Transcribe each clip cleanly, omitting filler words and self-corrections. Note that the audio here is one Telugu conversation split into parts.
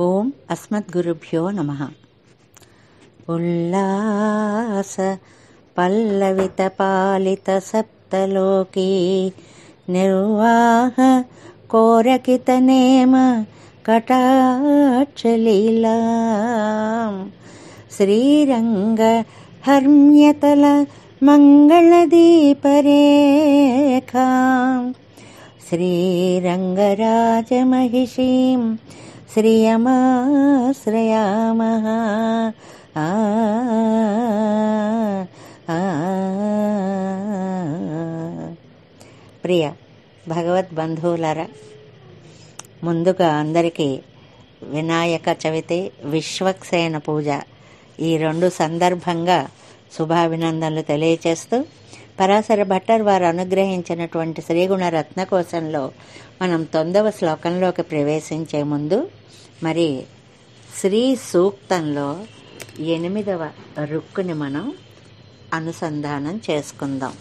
ఓం అస్మద్గురుభ్యో నమః. ఉల్లాస పల్లవిత పాలిత సప్తలోకీ నిర్వాహ కోరకిత నేమ కటాక్షలీలా శ్రీరంగ హర్మ్యతల మంగళదీపరేఖా శ్రీరంగరాజమహిషీం శ్రియమాశ్రయామః. ప్రియ భగవద్బంధువులారా, ముందుగా అందరికీ వినాయక చవితి, విశ్వక్సేన పూజ ఈ రెండు సందర్భంగా శుభాభినందనలు తెలియచేస్తూ, పరాశర భట్టర్ వారు అనుగ్రహించినటువంటి శ్రీగుణ రత్నకోశంలో మనం 9వ శ్లోకంలోకి ప్రవేశించే ముందు మరి శ్రీ సూక్తంలో 8వ రుక్కుని మనం అనుసంధానం చేసుకుందాం.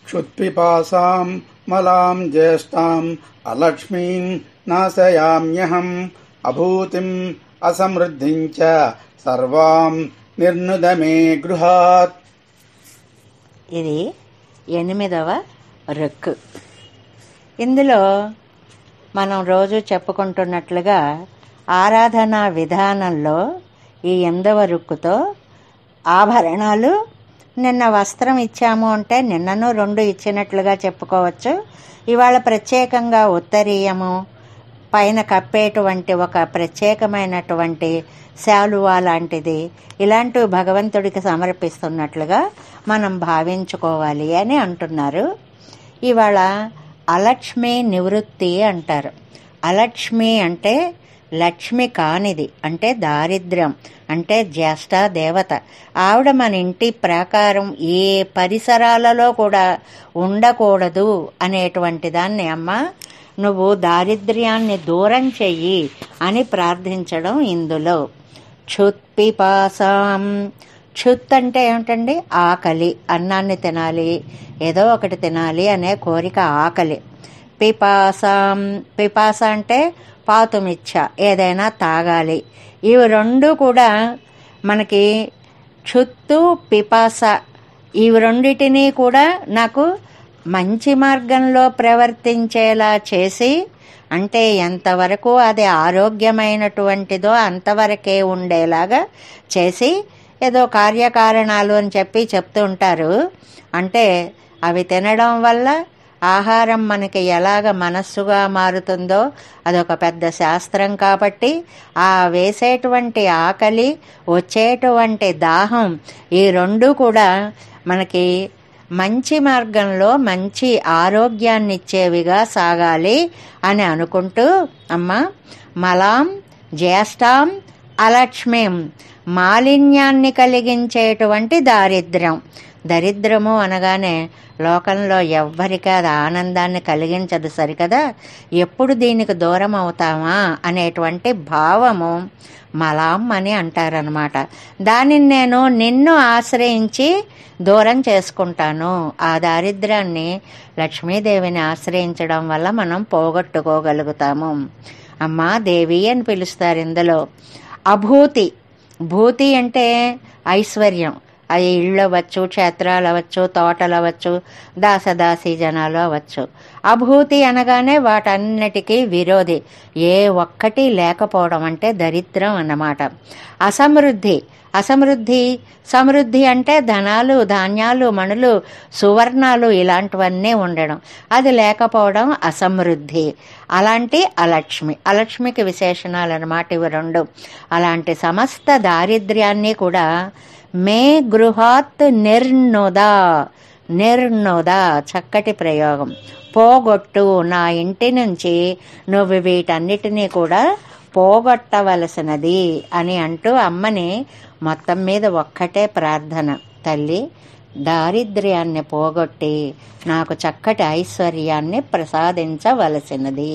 క్షుత్పిపాసాం మలాం జ్యేష్ఠాం అలక్ష్మీం నాశయామ్యహం అభూతిం అసమృద్ధిం చ సర్వాం నిర్నుదమే గృహాత్. ఇది 8వ రుక్కు. ఇందులో మనం రోజు చెప్పుకుంటున్నట్లుగా ఆరాధనా విధానంలో ఈ 8వ రుక్కుతో ఆభరణాలు, నిన్న వస్త్రం ఇచ్చాము అంటే నిన్నను 2 ఇచ్చినట్లుగా చెప్పుకోవచ్చు. ఇవాళ ప్రత్యేకంగా ఉత్తరీయము, పైన కప్పేటువంటి ఒక ప్రత్యేకమైనటువంటి శాలువా లాంటిది, ఇలాంటివి భగవంతుడికి సమర్పిస్తున్నట్లుగా మనం భావించుకోవాలి అని అంటున్నారు. ఇవాళ అలక్ష్మి నివృత్తి అంటారు. అలక్ష్మి అంటే లక్ష్మి కానిది, అంటే దారిద్ర్యం, అంటే జ్యేష్ఠ దేవత. ఆవిడ మన ఇంటి ప్రాకారం ఏ పరిసరాలలో కూడా ఉండకూడదు అనేటువంటి దాన్ని, అమ్మ నువ్వు దారిద్ర్యాన్ని దూరం చెయ్యి అని ప్రార్థించడం ఇందులో. క్షుత్పిపాసాం, క్షుత్ అంటే ఏమిటండి? ఆకలి, అన్నాన్ని తినాలి, ఏదో ఒకటి తినాలి అనే కోరిక ఆకలి. పిపాసాం, పిపాస అంటే పాతుమిచ్చ, ఏదైనా తాగాలి. ఇవి 2 కూడా మనకి క్షుత్తు పిపాస, ఇవి రెండిటినీ కూడా నాకు మంచి మార్గంలో ప్రవర్తించేలా చేసి, అంటే ఎంతవరకు అది ఆరోగ్యమైనటువంటిదో అంతవరకే ఉండేలాగా చేసి, ఏదో కార్యకారణాలు అని చెప్తూ ఉంటారు. అంటే అవి తినడం వల్ల ఆహారం మనకి ఎలాగ మనస్సుగా మారుతుందో అదొక పెద్ద శాస్త్రం. కాబట్టి ఆ వేసేటువంటి ఆకలి, వచ్చేటువంటి దాహం, ఈ 2 కూడా మనకి మంచి మార్గంలో మంచి ఆరోగ్యాన్ని ఇచ్చేవిగా సాగాలి అని అనుకుంటూ, అమ్మ మలాం జ్యేష్ఠాం అలక్ష్మీం, మాలిన్యాన్ని కలిగించేటువంటి దారిద్ర్యం. దరిద్రము అనగానే లోకంలో ఎవ్వరికీ అది ఆనందాన్ని కలిగించదు సరికదా. ఎప్పుడు దీనికి దూరం అవుతామా అనేటువంటి భావము మలాం అని అంటారనమాట. దానిని నేను నిన్ను ఆశ్రయించి దూరం చేసుకుంటాను. ఆ దారిద్ర్యాన్ని లక్ష్మీదేవిని ఆశ్రయించడం వల్ల మనం పోగొట్టుకోగలుగుతాము. అమ్మా దేవి అని పిలుస్తారు ఇందులో. అభూతి, భూతి అంటే ఐశ్వర్యం. అది ఇళ్ళు అవ్వచ్చు, క్షేత్రాలు అవ్వచ్చు, తోటలు అవ్వచ్చు, దాసదాసీ జనాలు అవ్వచ్చు. అభూతి అనగానే వాటన్నిటికీ విరోధి, ఏ ఒక్కటి లేకపోవడం అంటే దరిద్రం అన్నమాట. అసమృద్ధి, అసమృద్ధి, సమృద్ధి అంటే ధనాలు, ధాన్యాలు, మణులు, సువర్ణాలు ఇలాంటివన్నీ ఉండడం, అది లేకపోవడం అసమృద్ధి. అలాంటి అలక్ష్మి, అలక్ష్మికి విశేషణాలు అన్నమాట ఇవి 2. అలాంటి సమస్త దారిద్ర్యాన్ని కూడా మే గృహాత్ నిర్నుదా, నిర్నుదా చక్కటి ప్రయోగం, పోగొట్టు, నా ఇంటి నుంచి నువ్వు వీటన్నిటినీ కూడా పోగొట్టవలసినది అని అంటూ అమ్మని మొత్తం మీద ఒక్కటే ప్రార్థన, తల్లి దారిద్ర్యాన్ని పోగొట్టి నాకు చక్కటి ఐశ్వర్యాన్ని ప్రసాదించవలసినది,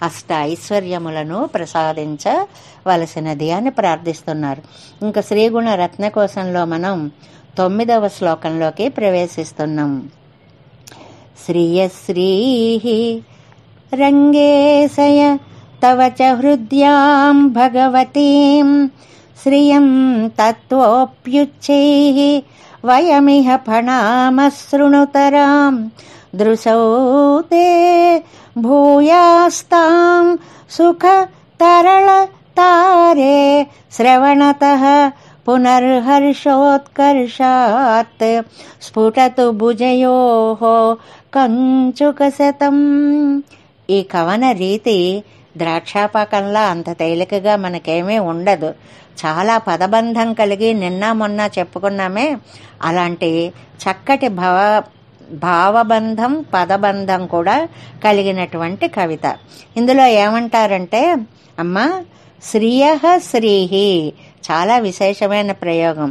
అష్ట ఐశ్వర్యములను ప్రసాదించవలసినది అని ప్రార్థిస్తున్నారు. ఇంకా శ్రీగుణ రత్నకోశంలో మనం 9వ శ్లోకంలోకి ప్రవేశిస్తున్నాం. శ్రియశ్రీ రంగేశయ తవ చ హృద్యాం భగవతీం శ్రియం తత్వోప్యుచ్చైః వయమిహ ఫణామశృణుతరాం దృశౌ తే భూయాస్తాం సుఖ తరళ తారే శ్రవణతః పునర్హర్షోత్కర్షాత్ స్ఫుటతు భుజయోః కంచుకశతం. ఈ కవన రీతి ద్రాక్షాపాకంలా అంత తేలికగా మనకేమీ ఉండదు. చాలా పదబంధం కలిగి నిన్న మొన్న చెప్పుకున్నామే, అలాంటి చక్కటి భావబంధం పదబంధం కూడా కలిగినటువంటి కవిత. ఇందులో ఏమంటారంటే, అమ్మా శ్రియః శ్రీహి, చాలా విశేషమైన ప్రయోగం.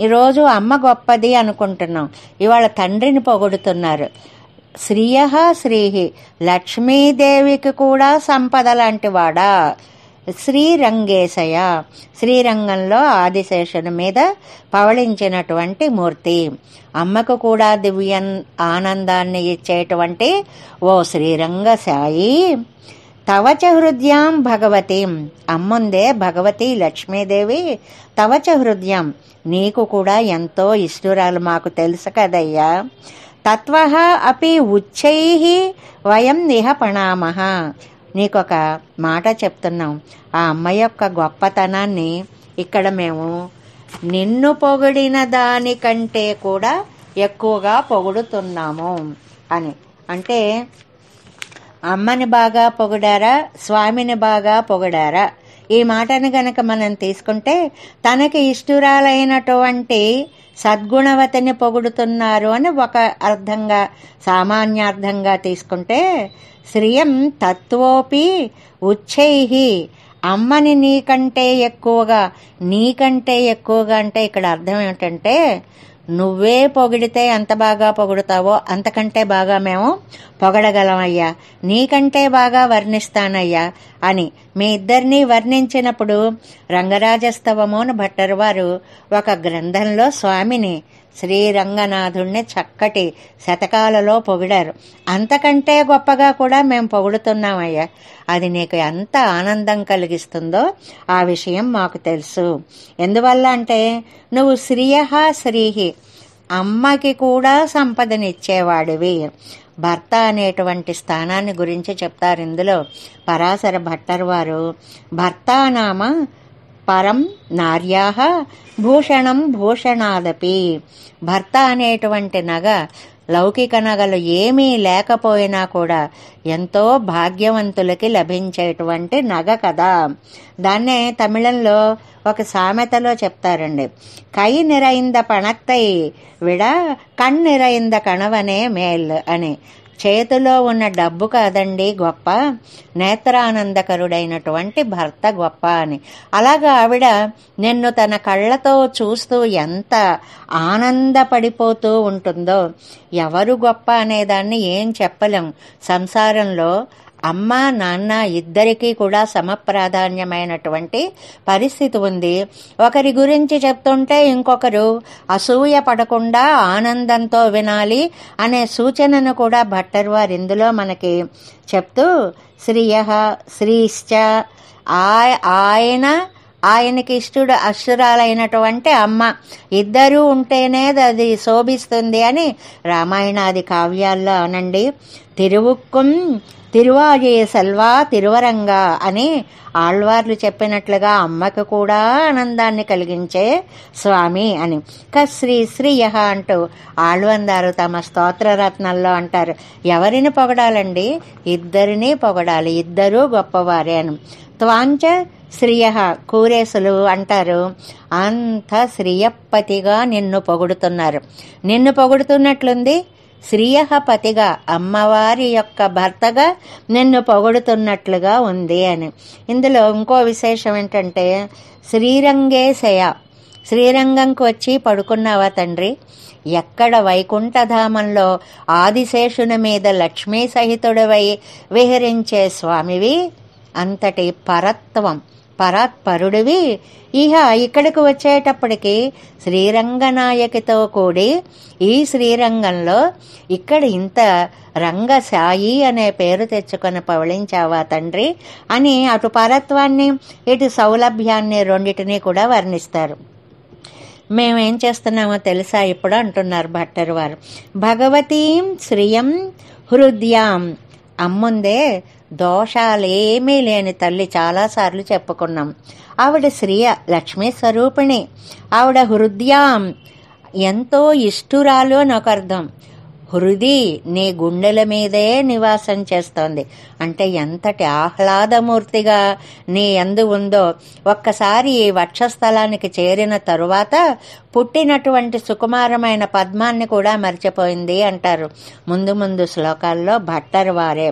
ఈరోజు అమ్మ గొప్పది అనుకుంటున్నాం, ఇవాళ తండ్రిని పొగుడుతున్నారు. శ్రియః శ్రీహి, లక్ష్మీదేవికి కూడా సంపద లాంటి వాడా. శ్రీరంగేశయ, శ్రీరంగంలో ఆదిశేషుని మీద పవళించినటువంటి మూర్తి. అమ్మకు కూడా దివ్య ఆనందాన్ని ఇచ్చేటువంటి ఓ శ్రీరంగ సాయి. తవచ హృద్యాం భగవతీం, అమ్ముందే భగవతి లక్ష్మీదేవి. తవచ హృద్యాం, నీకు కూడా ఎంతో ఇష్టురాలు, మాకు తెలుసు కదయ్యా. తత్వః అపి ఉచ్చైః వయం ఇహ పణామః, నీకొక మాట చెప్తున్నాం. ఆ అమ్మ యొక్క గొప్పతనాన్ని ఇక్కడ మేము నిన్ను పొగిడిన దానికంటే కూడా ఎక్కువగా పొగుడుతున్నాము అని. అంటే అమ్మని బాగా పొగిడారా, స్వామిని బాగా పొగిడారా? ఈ మాటను గనక మనం తీసుకుంటే తనకి ఇష్టురాలైనటువంటి సద్గుణవతిని పొగుడుతున్నారు అని ఒక అర్థంగా, సామాన్యార్థంగా తీసుకుంటే, శ్రియం తత్వోపి ఉచ్చైః, అమ్మని నీకంటే ఎక్కువగా అంటే ఇక్కడ అర్థం ఏమిటంటే, నువ్వే పొగిడితే ఎంత బాగా పొగుడుతావో అంతకంటే బాగా మేము పొగడగలమయ్యా, నీకంటే బాగా వర్ణిస్తానయ్యా అని మీ ఇద్దరినీ వర్ణించినప్పుడు రంగరాజస్తవము అని భట్టర్ వారు ఒక గ్రంథంలో స్వామిని శ్రీరంగనాథుణ్ణి చక్కటి శతకాలలో పొగిడారు. అంతకంటే గొప్పగా కూడా మేము పొగుడుతున్నామయ్యా. అది నీకు ఎంత ఆనందం కలిగిస్తుందో ఆ విషయం మాకు తెలుసు. ఎందువల్ల అంటే నువ్వు శ్రియః శ్రీహి, అమ్మకి కూడా సంపదనిచ్చేవాడివి. భర్త అనేటువంటి స్థానాన్ని గురించి చెప్తారు ఇందులో పరాశర భట్టర్ వారు. భర్త నామ పరం నార్యాః భూషణం భూషణాదపి, భర్త అనేటువంటి నగ లౌకిక నగలు ఏమీ లేకపోయినా కూడా ఎంతో భాగ్యవంతులకి లభించేటువంటి నగ కదా. దాన్నే తమిళంలో ఒక సామెతలో చెప్తారండి, కై నిరైంద పణత్తై విడ కణ్ నిరైంద కణవనే మేల్ అని. చేతిలో ఉన్న డబ్బు కాదండి గొప్ప, నేత్రానందకరుడైనటువంటి భర్త గొప్ప అని. అలాగా ఆవిడ నిన్ను తన కళ్ళతో చూస్తూ ఎంత ఆనందపడిపోతూ ఉంటుందో. ఎవరు గొప్ప అనేదాన్ని ఏం చెప్పలేం. సంసారంలో అమ్మ నాన్న ఇద్దరికీ కూడా సమప్రాధాన్యమైనటువంటి పరిస్థితి ఉంది. ఒకరి గురించి చెప్తుంటే ఇంకొకరు అసూయ పడకుండా ఆనందంతో వినాలి అనే సూచనను కూడా భట్టర్ వారు ఇందులో మనకి చెప్తూ, శ్రియః శ్రీశ్చ, ఆయనకి అష్టురాలైనటువంటి అమ్మ, ఇద్దరూ ఉంటేనే అది శోభిస్తుంది అని రామాయణాది కావ్యాల్లో అనండి. తిరువుక్కుం తిరువాజే సెల్వా తిరువరంగా అని ఆళ్వార్లు చెప్పినట్లుగా అమ్మకు కూడా ఆనందాన్ని కలిగించే స్వామి అని. శ్రీయః అంటూ ఆళ్వందారు తమ స్తోత్రరత్నంలో అంటారు, ఎవరిని పొగడాలండి? ఇద్దరిని పొగడాలి, ఇద్దరూ గొప్పవారే అని. త్వాంచ శ్రియః, కూరేసులు అంటారు, అంత శ్రియపతిగా నిన్ను పొగుడుతున్నారు. నిన్ను పొగుడుతున్నట్లుంది, శ్రియః పతిగా అమ్మవారి యొక్క భర్తగా నిన్ను పొగుడుతున్నట్లుగా ఉంది అని. ఇందులో ఇంకో విశేషం ఏంటంటే, శ్రీరంగేశయ, శ్రీరంగంకు వచ్చి పడుకున్నావా తండ్రి? ఎక్కడ వైకుంఠధామంలో ఆదిశేషుని మీద లక్ష్మీ సహితుడివై విహరించే స్వామివి. అంతటి పరత్వం, పరాత్పరుడివి ఇహ ఇక్కడికి వచ్చేటప్పటికి శ్రీరంగనాయకితో కూడి ఈ శ్రీరంగంలో ఇక్కడ ఇంత రంగసాయి అనే పేరు తెచ్చుకొని పవళించావా తండ్రి అని అటు పరత్వాన్ని ఇటు సౌలభ్యాన్ని రెండిటినీ కూడా వర్ణిస్తారు. మేమేం చేస్తున్నామో తెలుసా ఇప్పుడు అంటున్నారు భట్టర్ వారు. భగవతీం శ్రియం హృద్యాం, అమ్ముందే దోషాలేమీ లేని తల్లి చాలాసార్లు చెప్పుకున్నాం. ఆవిడ శ్రియ లక్ష్మీ స్వరూపిణి. ఆవిడ హృద్యాం ఎంతో ఇష్టురాలు అని ఒక అర్థం. హృది నీ గుండెల మీదే నివాసం చేస్తోంది అంటే ఎంతటి ఆహ్లాదమూర్తిగా నీ యందు ఉందో ఒక్కసారి ఈ వక్షస్థలానికి చేరిన తరువాత పుట్టినటువంటి సుకుమారమైన పద్మాన్ని కూడా మర్చిపోయింది అంటారు ముందు ముందు శ్లోకాల్లో భట్టర్ వారే.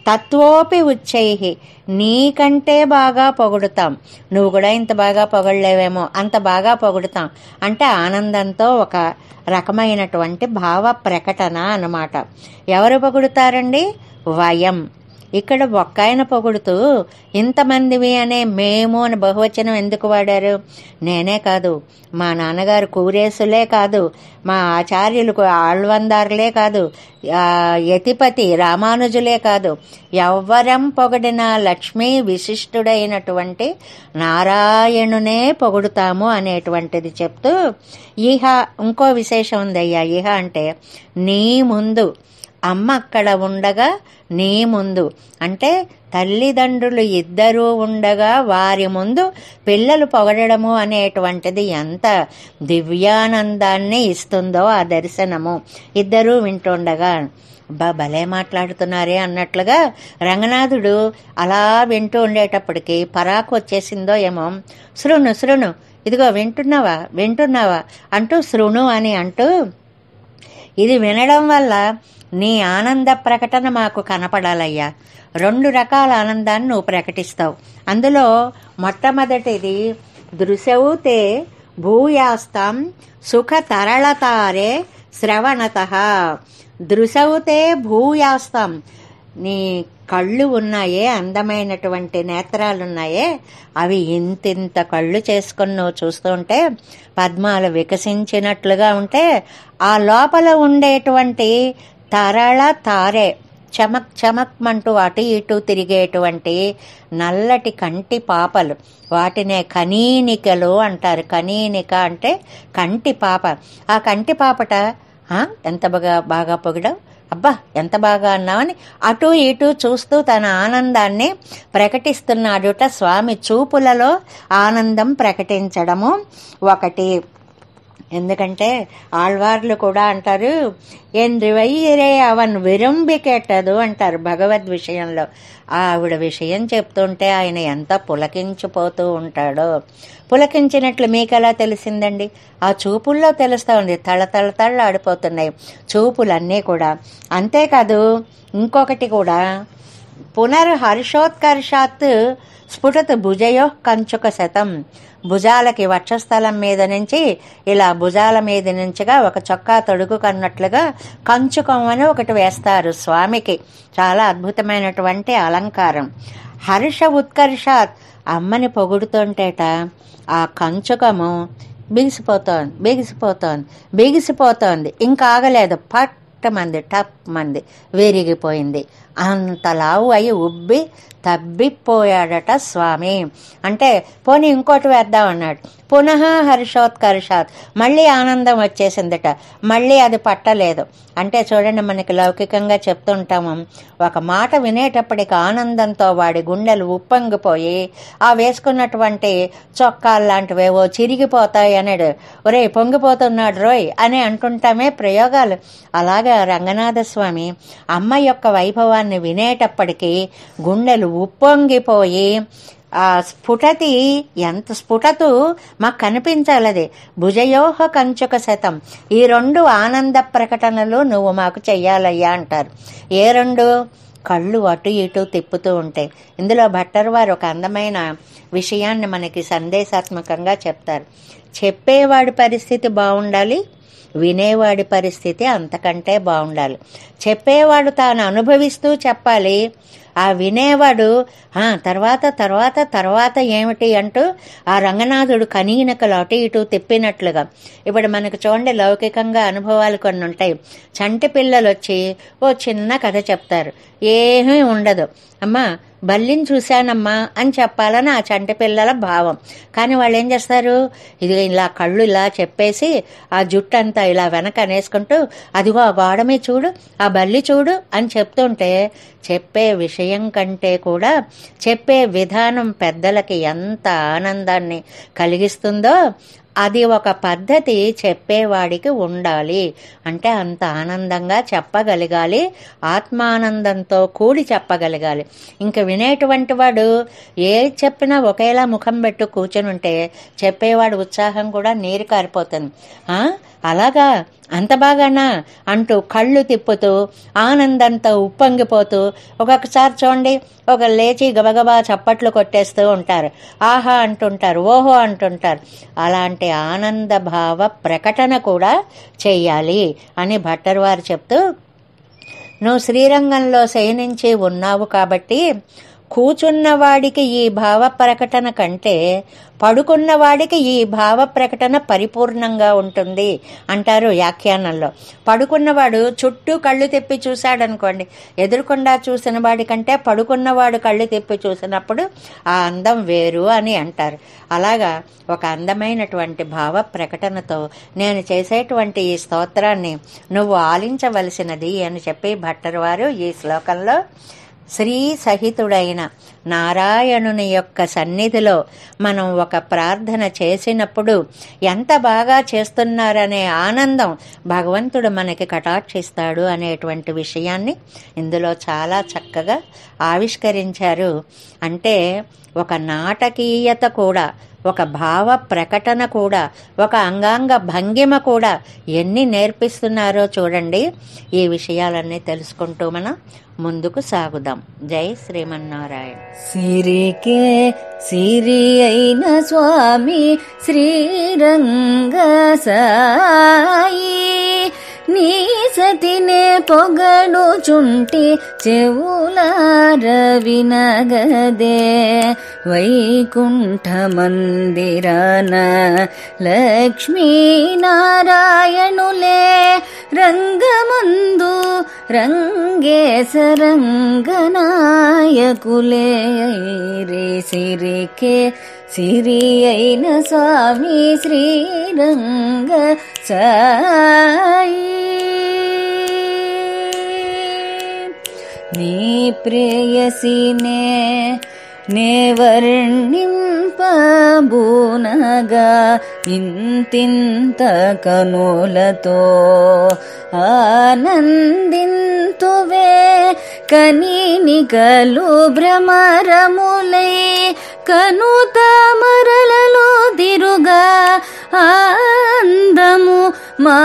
తత్వోపి ఉచ్చైహి, నీకంటే బాగా పొగుడుతాం, నువ్వు కూడా ఇంత బాగా పొగడలేవేమో అంత బాగా పొగుడుతాం అంటే ఆనందంతో ఒక రకమైనటువంటి భావ ప్రకటన అన్నమాట. ఎవరు పొగుడుతారండి? వయం. ఇక్కడ ఒక్కాయన పొగుడుతూ ఇంతమందివి అనే మేము అని బహువచనం ఎందుకు వాడారు? నేనే కాదు, మా నాన్నగారు కూరేసులే కాదు, మా ఆచార్యులు ఆళ్వందారులే కాదు, యతిపతి రామానుజులే కాదు, ఎవ్వరం పొగడిన లక్ష్మీ విశిష్టుడైనటువంటి నారాయణునే పొగుడుతాము అనేటువంటిది చెప్తూ ఇహ ఇంకో విశేషం ఉందయ్యా. ఇహ అంటే నీ ముందు, అమ్మ అక్కడ ఉండగా నీ ముందు అంటే తల్లిదండ్రులు ఇద్దరూ ఉండగా వారి ముందు పిల్లలు పొగడము అనేటువంటిది ఎంత దివ్యానందాన్ని ఇస్తుందో ఆ దర్శనము. ఇద్దరూ వింటుండగా భలే మాట్లాడుతున్నారే అన్నట్లుగా రంగనాథుడు అలా వింటూ ఉండేటప్పటికి పరాకు వచ్చేసిందో ఏమో. శృణు శృణు, ఇదిగో వింటున్నావా వింటున్నావా అంటూ శృణు అని అంటూ, ఇది వినడం వల్ల నీ ఆనంద ప్రకటన మాకు కనపడాలయ్యా. 2 రకాల ఆనందాన్ని నువ్వు ప్రకటిస్తావు. అందులో మొట్టమొదటిది దృశౌతే భూయాస్తాం సుఖ తరళతారే శ్రవణతః. దృశౌతే భూయాస్తాం, నీ కళ్ళు ఉన్నాయే, అందమైనటువంటి నేత్రాలున్నాయే, అవి ఇంతింత కళ్ళు చేసుకుని నువ్వు చూస్తుంటే పద్మాలు వికసించినట్లుగా ఉంటే ఆ లోపల ఉండేటువంటి తరళ తారే చమక్ చమక్మంటూ అటు ఇటు తిరిగేటువంటి నల్లటి కంటి పాపలు, వాటినే కనీనికలు అంటారు. కనీనిక అంటే కంటి పాప. ఆ కంటి పాపట ఎంత బాగా పొగిడావు, అబ్బా ఎంత బాగా అన్నావని అటు ఇటు చూస్తూ తన ఆనందాన్ని ప్రకటిస్తున్నాడుట. స్వామి చూపులలో ఆనందం ప్రకటించడము ఒకటి. ఎందుకంటే ఆళ్వార్లు కూడా అంటారు, ఎంద్రివయ్యరే అవన్ విరంబి కేటదు అంటారు భగవద్ విషయంలో. ఆవిడ విషయం చెప్తుంటే ఆయన ఎంత పులకించిపోతూ ఉంటాడో. పులకించినట్లు మీకెలా తెలిసిందండి? ఆ చూపుల్లో తెలుస్తూ ఉంది, తళ ఆడిపోతున్నాయి చూపులన్నీ కూడా. అంతేకాదు ఇంకొకటి కూడా, పునర్హర్షోత్కర్షాత్ స్ఫుటత్ భుజయో కంచుక శతం. భుజాలకి వక్షస్థలం మీద నుంచి ఇలా భుజాల మీద నుంచిగా ఒక చొక్కా తొడుగు కన్నట్లుగా కంచుకం అని ఒకటి వేస్తారు స్వామికి. చాలా అద్భుతమైనటువంటి అలంకారం. హర్ష ఉత్కర్షాత్, అమ్మని పొగుడుతుంటేట ఆ కంచుకము బిగిసిపోతోంది. ఇంకా ఆగలేదు, టప్ మంది విరిగిపోయింది. అంతలావు అయి ఉబ్బి తబ్బిపోయాడట స్వామి. అంటే పోనీ ఇంకోటి వేద్దాం అన్నాడు. పునః హర్షోత్కర్షాత్, మళ్ళీ ఆనందం వచ్చేసిందట. మళ్ళీ అది పట్టలేదు. అంటే చూడండి, మనకి లౌకికంగా చెప్తుంటాము, ఒక మాట వినేటప్పటికి ఆనందంతో వాడి గుండెలు ఉప్పొంగిపోయి ఆ వేసుకున్నటువంటి చొక్కాలు లాంటివేవో చిరిగిపోతాయి అన్నాడు. ఒరే పొంగిపోతున్నాడు రోయ్ అని అంటుంటామే ప్రయోగాలు. అలాగా రంగనాథ స్వామి అమ్మ యొక్క వైభవాన్ని వినేటప్పటికీ గుండెలు ఉప్పొంగిపోయి ఆ స్ఫుటతి ఎంత స్ఫుటతు మాకు కనిపించాలది. భుజయోహ కంచుక శతం, ఈ 2 ఆనంద ప్రకటనలు నువ్వు మాకు చెయ్యాలయ్యా అంటారు. ఏ 2? కళ్ళు అటు ఇటు తిప్పుతూ ఉంటాయి. ఇందులో భట్టర్ వారు ఒక అందమైన విషయాన్ని మనకి సందేశాత్మకంగా చెప్తారు. చెప్పేవాడి పరిస్థితి బాగుండాలి, వినేవాడి పరిస్థితి అంతకంటే బాగుండాలి. చెప్పేవాడు తాను అనుభవిస్తూ చెప్పాలి, ఆ వినేవాడు తర్వాత తర్వాత తర్వాత ఏమిటి అంటూ ఆ రంగనాథుడు కనీనకలు అటు ఇటు తిప్పినట్లుగా. ఇప్పుడు మనకు చూడండి, లౌకికంగా అనుభవాలు కొన్ని ఉంటాయి. చంటి పిల్లలు వచ్చి ఓ చిన్న కథ చెప్తారు, ఏమీ ఉండదు. అమ్మా బల్లిని చూశానమ్మా అని చెప్పాలని ఆ చంటి పిల్లల భావం. కానీ వాళ్ళు ఏం చేస్తారు, ఇది ఇలా కళ్ళు ఇలా చెప్పేసి ఆ జుట్టు అంతా ఇలా వెనక అనేసుకుంటూ అదిగో ఆ గోడ మీద చూడు, ఆ బల్లి చూడు అని చెప్తుంటే చెప్పే విషయం కంటే కూడా చెప్పే విధానం పెద్దలకి ఎంత ఆనందాన్ని కలిగిస్తుందో అది ఒక పద్ధతి చెప్పేవాడికి ఉండాలి. అంటే అంత ఆనందంగా చెప్పగలగాలి, ఆత్మానందంతో కూడి చెప్పగలగాలి. ఇంక వినేటువంటి వాడు ఏ చెప్పినా ఒకేలా ముఖం పెట్టు కూర్చొని ఉంటే చెప్పేవాడు ఉత్సాహం కూడా నీరు కారిపోతుంది. అలాగా అంత బాగానా అంటూ కళ్ళు తిప్పుతూ ఆనందంతో ఉప్పొంగిపోతూ ఒక్కొక్కసారి చూడండి ఒక లేచి గబగబా చప్పట్లు కొట్టేస్తూ ఉంటారు, ఆహా అంటుంటారు, ఓహో అంటుంటారు. అలాంటి ఆనంద భావ ప్రకటన కూడా చెయ్యాలి అని భట్టర్ వారు చెప్తూ, నువ్వు శ్రీరంగంలో శయనించి ఉన్నావు కాబట్టి కూచున్నవాడికి ఈ భావ ప్రకటన కంటే పడుకున్నవాడికి ఈ భావ ప్రకటన పరిపూర్ణంగా ఉంటుంది అంటారు వ్యాఖ్యానంలో. పడుకున్నవాడు చుట్టూ కళ్ళు తిప్పి చూశాడనుకోండి, ఎదురుకుండా చూసిన వాడి కంటే పడుకున్నవాడు కళ్ళు తిప్పి చూసినప్పుడు ఆ అందం వేరు అని అంటారు. అలాగా ఒక అందమైనటువంటి భావ ప్రకటనతో నేను చేసేటువంటి ఈ స్తోత్రాన్ని నువ్వు ఆలించవలసినది అని చెప్పి భట్టర్ వారు ఈ శ్లోకంలో శ్రీ సహితుడైన నారాయణుని యొక్క సన్నిధిలో మనం ఒక ప్రార్థన చేసినప్పుడు ఎంత బాగా చేస్తున్నారనే ఆనందం భగవంతుడు మనకి కటాక్షిస్తాడు అనేటువంటి విషయాన్ని ఇందులో చాలా చక్కగా ఆవిష్కరించారు. అంటే ఒక నాటకీయత కూడా, ఒక భావ ప్రకటన కూడా, ఒక అంగాంగ భంగిమ కూడా ఎన్ని నేర్పిస్తున్నారో చూడండి. ఈ విషయాలన్నీ తెలుసుకుంటూ మనం ముందుకు సాగుదాం. జై శ్రీమన్నారాయణ. సిరికే సిరి అయిన స్వామి శ్రీరంగ సాయి, నీ సతినే పొగడుచుంటి చెవులార వినగదే. వైకుంఠ మందిరాన లక్ష్మీనారాయణులే రంగమందు రంగేశరంగనాయకులే. రే సిరికే సిరి అయిన స్వామి శ్రీరంగ సాయి, నీ ప్రేయసినే నే వర్ణింపబూనగా ఇంతింత కనులతో ఆనందింతువే. కనీనికలు భ్రమరములై కను తామరలలో దిరుగా అందము మా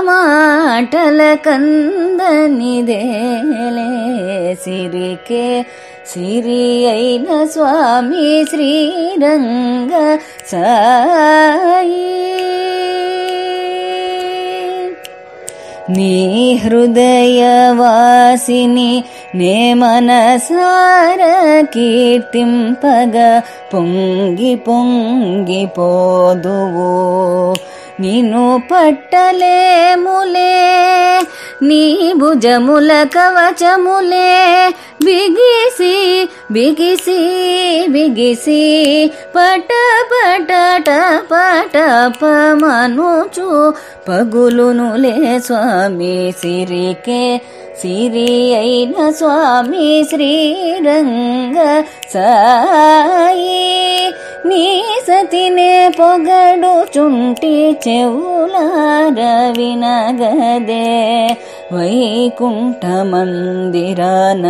మాటల కందనిదేలే. సిరికే సిరి అయిన స్వామి శ్రీరంగ సాయి, నీ హృదయవాసిని నే మనసార కీర్తింపగా పొంగి పొంగిపోదువు. నిన్ను పట్టలేములే నీ భుజముల కవచములే బిగిసి బిగిసి బిగిసి పట పట పట పమనుచు పగులునులే. స్వామి సిరికే సిరి అయిన స్వామి శ్రీరంగ సాయి, నీ సతినే పొగడుచుంటి చెవులార వినగదే. వైకుంఠ మందిరాన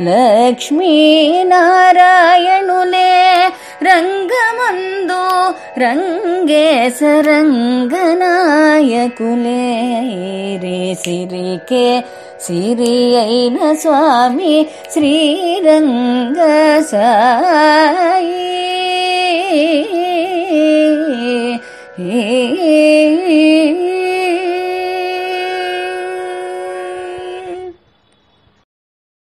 లక్ష్మీనారాయణులే రంగమందు రంగేశరంగనాయకులే. రే సిరికే సిరి అయిన స్వామి శ్రీరంగ సాయి.